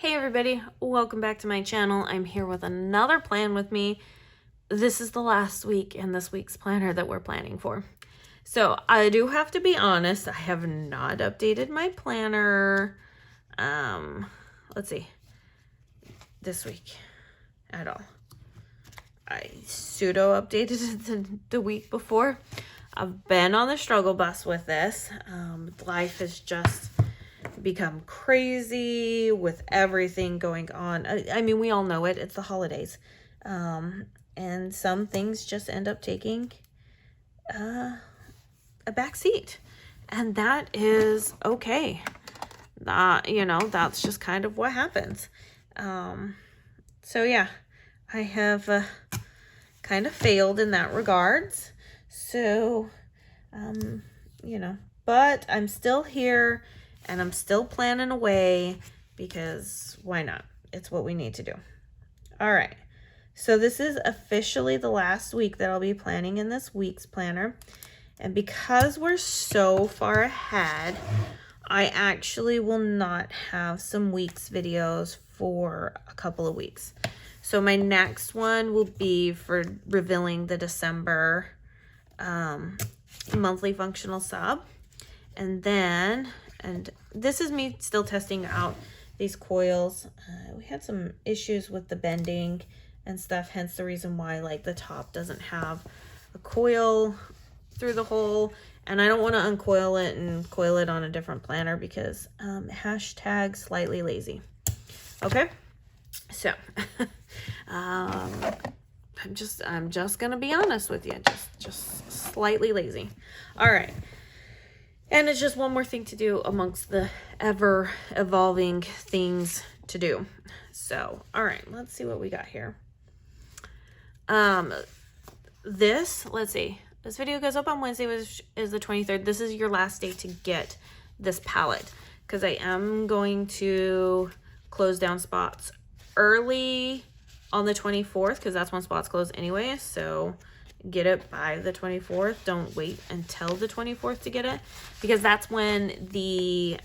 Hey everybody, welcome back to my channel. I'm here with another plan with me. This is the last week in this week's planner that we're planning for. So I do have to be honest, I have not updated my planner, let's see, this week at all. I pseudo updated it the week before. I've been on the struggle bus with this. Life has just become crazy with everything going on. I mean, we all know it. It's the holidays. And some things just end up taking a back seat. And that is okay. That's just kind of what happens. So yeah, I have kind of failed in that regards. So, but I'm still here and I'm still planning away because why not? It's what we need to do. All right. So this is officially the last week that I'll be planning in this week's planner. And because we're so far ahead, I actually will not have some weeks videos for a couple of weeks. So my next one will be for revealing the December monthly functional sub. And this is me still testing out these coils. We had some issues with the bending and stuff, hence the reason why like the top doesn't have a coil through the hole. And I don't want to uncoil it and coil it on a different planner because hashtag slightly lazy. Okay, so I'm just gonna be honest with you, just slightly lazy. All right. And it's just one more thing to do amongst the ever evolving things to do. So, all right, let's see what we got here. Let's see. This video goes up on Wednesday, which is the 23rd. This is your last day to get this palette because I am going to close down spots early on the 24th because that's when spots close anyway. So get it by the 24th. Don't wait until the 24th to get it because that's when the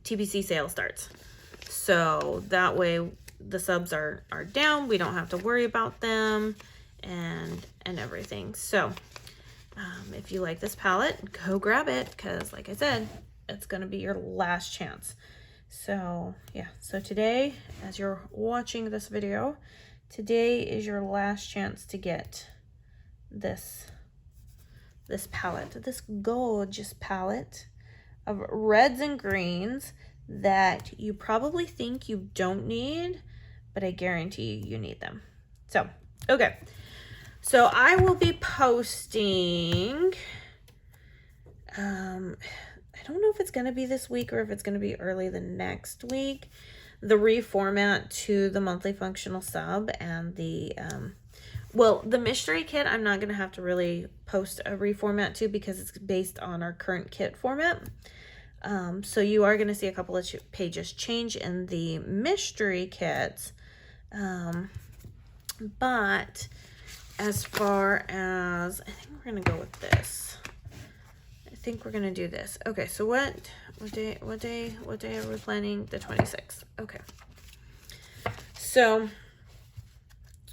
TBC sale starts. So that way the subs are down. We don't have to worry about them and everything. So if you like this palette, go grab it because like I said, it's going to be your last chance. So yeah, so today, as you're watching this video, today is your last chance to get this palette, this gorgeous palette of reds and greens that you probably think you don't need, but I guarantee you need them. So, okay. So I will be posting, I don't know if it's going to be this week or if it's going to be early the next week, the reformat to the monthly functional sub and the mystery kit. I'm not going to have to really post a reformat to because it's based on our current kit format. So you are going to see a couple of pages change in the mystery kits. But as far as, I think we're going to go with this. I think we're gonna do this. Okay, so what day are we planning? The 26th. Okay. So,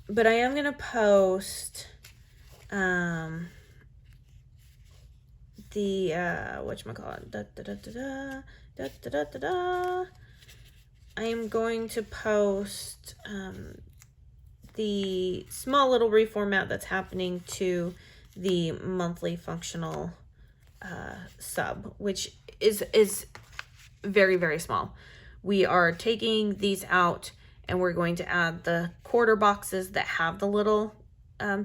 but I am gonna post the whatchamacallit, I am going to post the small little reformat that's happening to the monthly functional sub, which is very, very small. We are taking these out and we're going to add the quarter boxes that have the little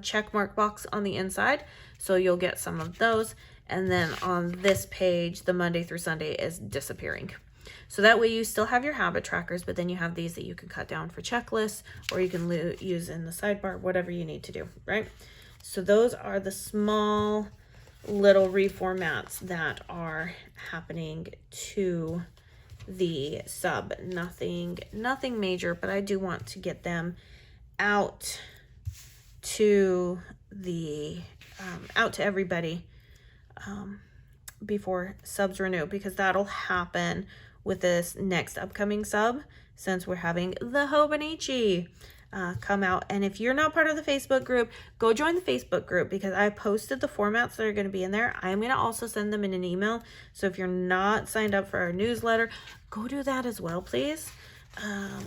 check mark box on the inside. So you'll get some of those. And then on this page, the Monday through Sunday is disappearing. So that way you still have your habit trackers, but then you have these that you can cut down for checklists or you can use in the sidebar, whatever you need to do, right? So those are the small little reformats that are happening to the sub. Nothing major, but I do want to get them out to the out to everybody before subs renew, because that'll happen with this next upcoming sub, since we're having the Hobonichi come out. And if you're not part of the Facebook group, go join the Facebook group, because I posted the formats that are going to be in there. I'm going to also send them in an email. So if you're not signed up for our newsletter, go do that as well, please.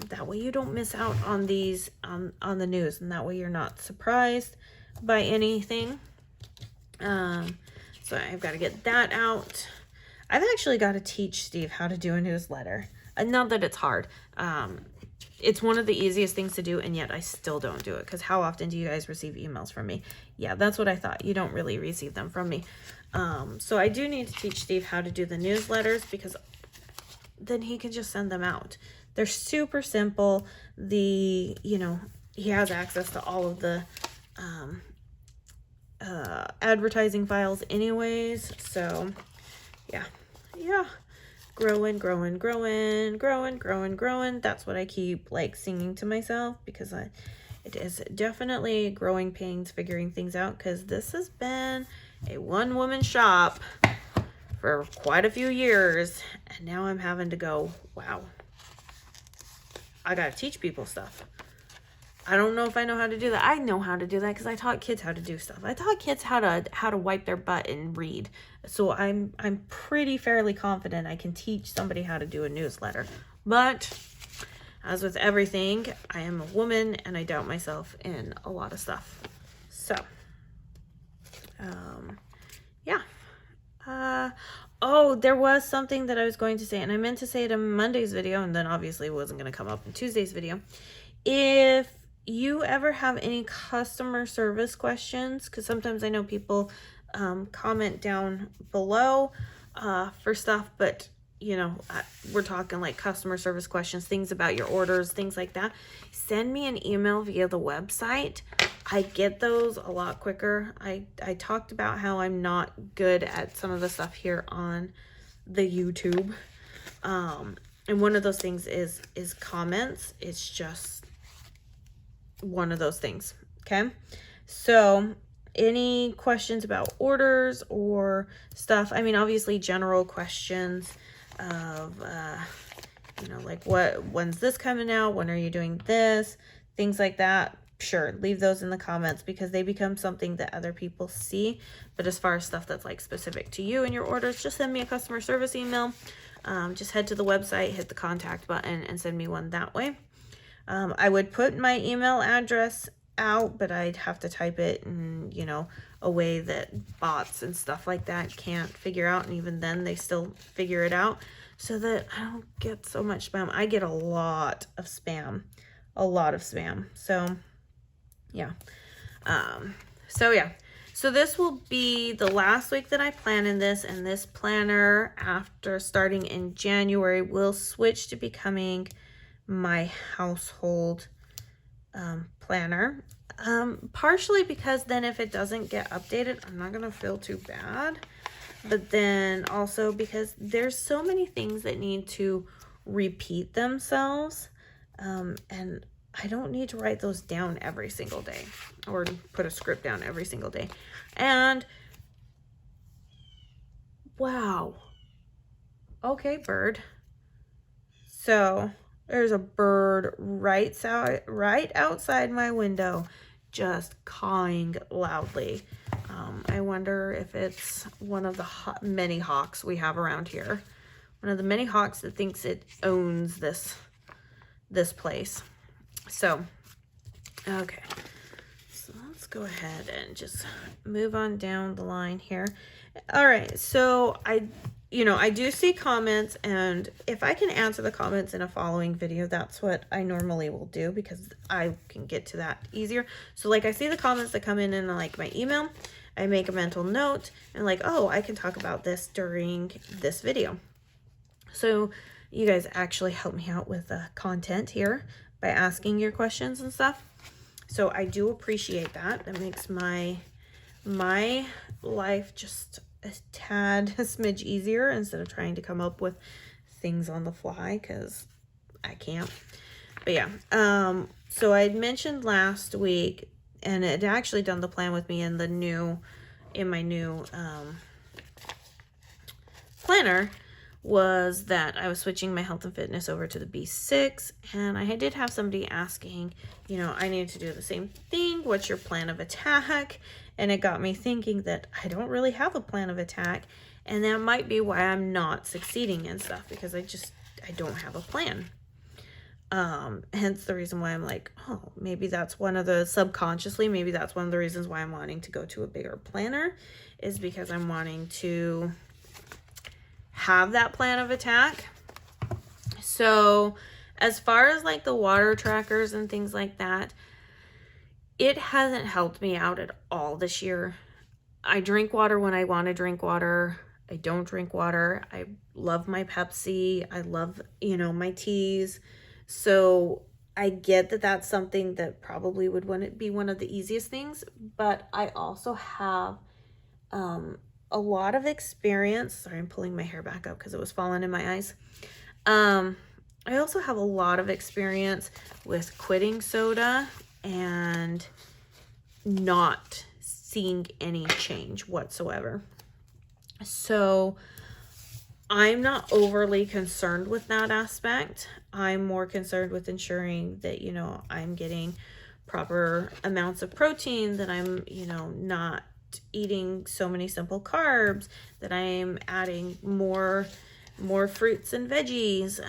That way you don't miss out on these on the news, and that way you're not surprised by anything. So I've got to get that out. I've actually got to teach Steve how to do a newsletter. Not that it's hard. It's one of the easiest things to do, and yet I still don't do it, because how often do you guys receive emails from me? Yeah, that's what I thought. You don't really receive them from me. So I do need to teach Steve how to do the newsletters, because then he can just send them out. They're super simple. He has access to all of the advertising files anyways. So yeah. Growing. That's what I keep like singing to myself, because it is definitely growing pains figuring things out, because this has been a one-woman shop for quite a few years, and now I'm having to go, wow, I gotta teach people stuff. I don't know if I know how to do that. I know how to do that because I taught kids how to do stuff. I taught kids how to wipe their butt and read. So I'm pretty fairly confident I can teach somebody how to do a newsletter. But as with everything, I am a woman and I doubt myself in a lot of stuff. So, yeah. Oh, there was something that I was going to say, and I meant to say it in Monday's video, and then obviously it wasn't going to come up in Tuesday's video. If you ever have any customer service questions, because sometimes I know people comment down below for stuff, but we're talking like customer service questions, things about your orders, things like that, send me an email via the website. I get those a lot quicker. I talked about how I'm not good at some of the stuff here on the YouTube. And one of those things is comments. It's just one of those things. Okay. So any questions about orders or stuff, I mean, obviously general questions of, like when's this coming out? When are you doing this? Things like that. Sure. Leave those in the comments, because they become something that other people see. But as far as stuff that's like specific to you and your orders, just send me a customer service email. Just head to the website, hit the contact button, and send me one that way. I would put my email address out, but I'd have to type it in, a way that bots and stuff like that can't figure out. And even then they still figure it out, so that I don't get so much spam. I get a lot of spam. So yeah. So this will be the last week that I plan in this, and this planner, after starting in January, will switch to becoming my household planner. Partially because then if it doesn't get updated, I'm not gonna feel too bad, but then also because there's so many things that need to repeat themselves, and I don't need to write those down every single day or put a script down every single day. And wow, okay, bird. So there's a bird right outside my window, just cawing loudly. I wonder if it's one of the many hawks we have around here. One of the many hawks that thinks it owns this place. So, okay. So let's go ahead and just move on down the line here. All right. So I do see comments, and if I can answer the comments in a following video, that's what I normally will do, because I can get to that easier. So like I see the comments that come in like my email, I make a mental note and like, oh, I can talk about this during this video. So you guys actually help me out with the content here by asking your questions and stuff. So I do appreciate that. That makes my life just a smidge easier, instead of trying to come up with things on the fly, because I can't. But yeah, so I had mentioned last week, and it actually done the plan with me in my new planner was that I was switching my health and fitness over to the B6, and I did have somebody asking, you know, I need to do the same thing. What's your plan of attack? And it got me thinking that I don't really have a plan of attack, and that might be why I'm not succeeding in stuff, because I don't have a plan. Hence the reason why I'm like, oh, maybe that's one of the subconsciously, maybe that's one of the reasons why I'm wanting to go to a bigger planner, is because I'm wanting to have that plan of attack. So as far as like the water trackers and things like that, it hasn't helped me out at all this year. I drink water when I want to drink water. I don't drink water. I love my Pepsi. I love, you know, my teas. So I get that that's something that probably would be one of the easiest things, but I also have a lot of experience. Sorry, I'm pulling my hair back up because it was falling in my eyes. I also have a lot of experience with quitting soda and not seeing any change whatsoever. So I'm not overly concerned with that aspect. I'm more concerned with ensuring that, you know, I'm getting proper amounts of protein, that I'm, you know, not eating so many simple carbs, that I'm adding more fruits and veggies,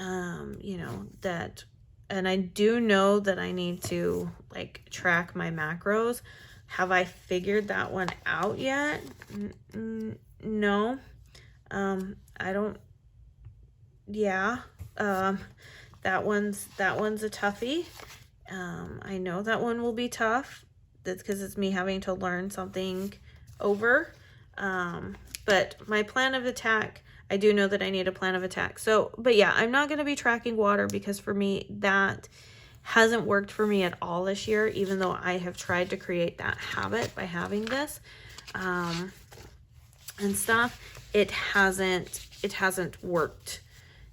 you know, that, and I do know that I need to like track my macros. Have I figured that one out yet? No. I don't, yeah. That one's a toughie. I know that one will be tough. That's because it's me having to learn something over. But my plan of attack, I do know that I need a plan of attack. So, but yeah, I'm not going to be tracking water, because for me, that hasn't worked for me at all this year, even though I have tried to create that habit by having this, and stuff. It hasn't worked.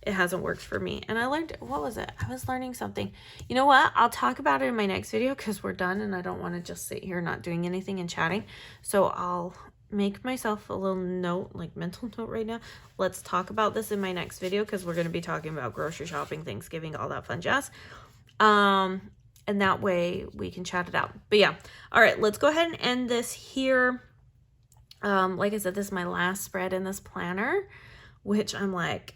It hasn't worked for me. And I learned, what was it? I was learning something. You know what? I'll talk about it in my next video, because we're done and I don't want to just sit here not doing anything and chatting. So I'll make myself a little note, like mental note right now. Let's talk about this in my next video, because we're going to be talking about grocery shopping, Thanksgiving, all that fun jazz. And that way we can chat it out. But yeah. All right, let's go ahead and end this here. Like I said, this is my last spread in this planner, which I'm like,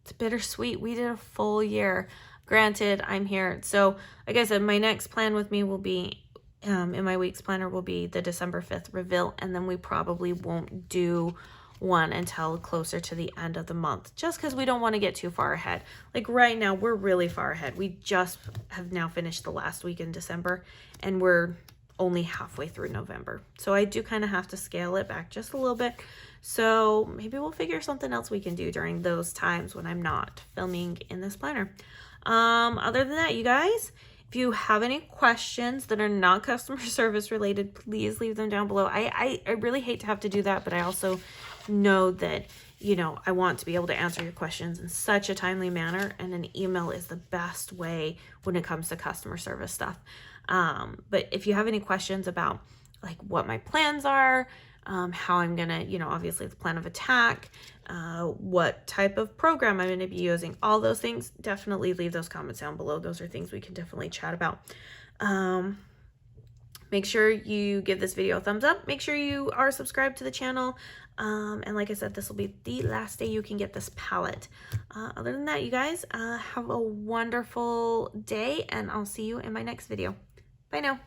it's bittersweet. We did a full year. Granted, I'm here. So like I said, my next plan with me will be, in my week's planner, will be the December 5th reveal. And then we probably won't do one until closer to the end of the month, just because we don't want to get too far ahead. Like right now, we're really far ahead. We just have now finished the last week in December, and we're only halfway through November. So I do kind of have to scale it back just a little bit. So maybe we'll figure something else we can do during those times when I'm not filming in this planner. Other than that, you guys, if you have any questions that are not customer service related, please leave them down below. I really hate to have to do that, but I also know that, you know, I want to be able to answer your questions in such a timely manner, and an email is the best way when it comes to customer service stuff. But if you have any questions about like what my plans are, how I'm gonna, you know, obviously the plan of attack, what type of program I'm gonna be using, all those things, definitely leave those comments down below. Those are things we can definitely chat about. Make sure you give this video a thumbs up. Make sure you are subscribed to the channel. And like I said, this will be the last day you can get this palette. Other than that, you guys, have a wonderful day, and I'll see you in my next video. Bye now.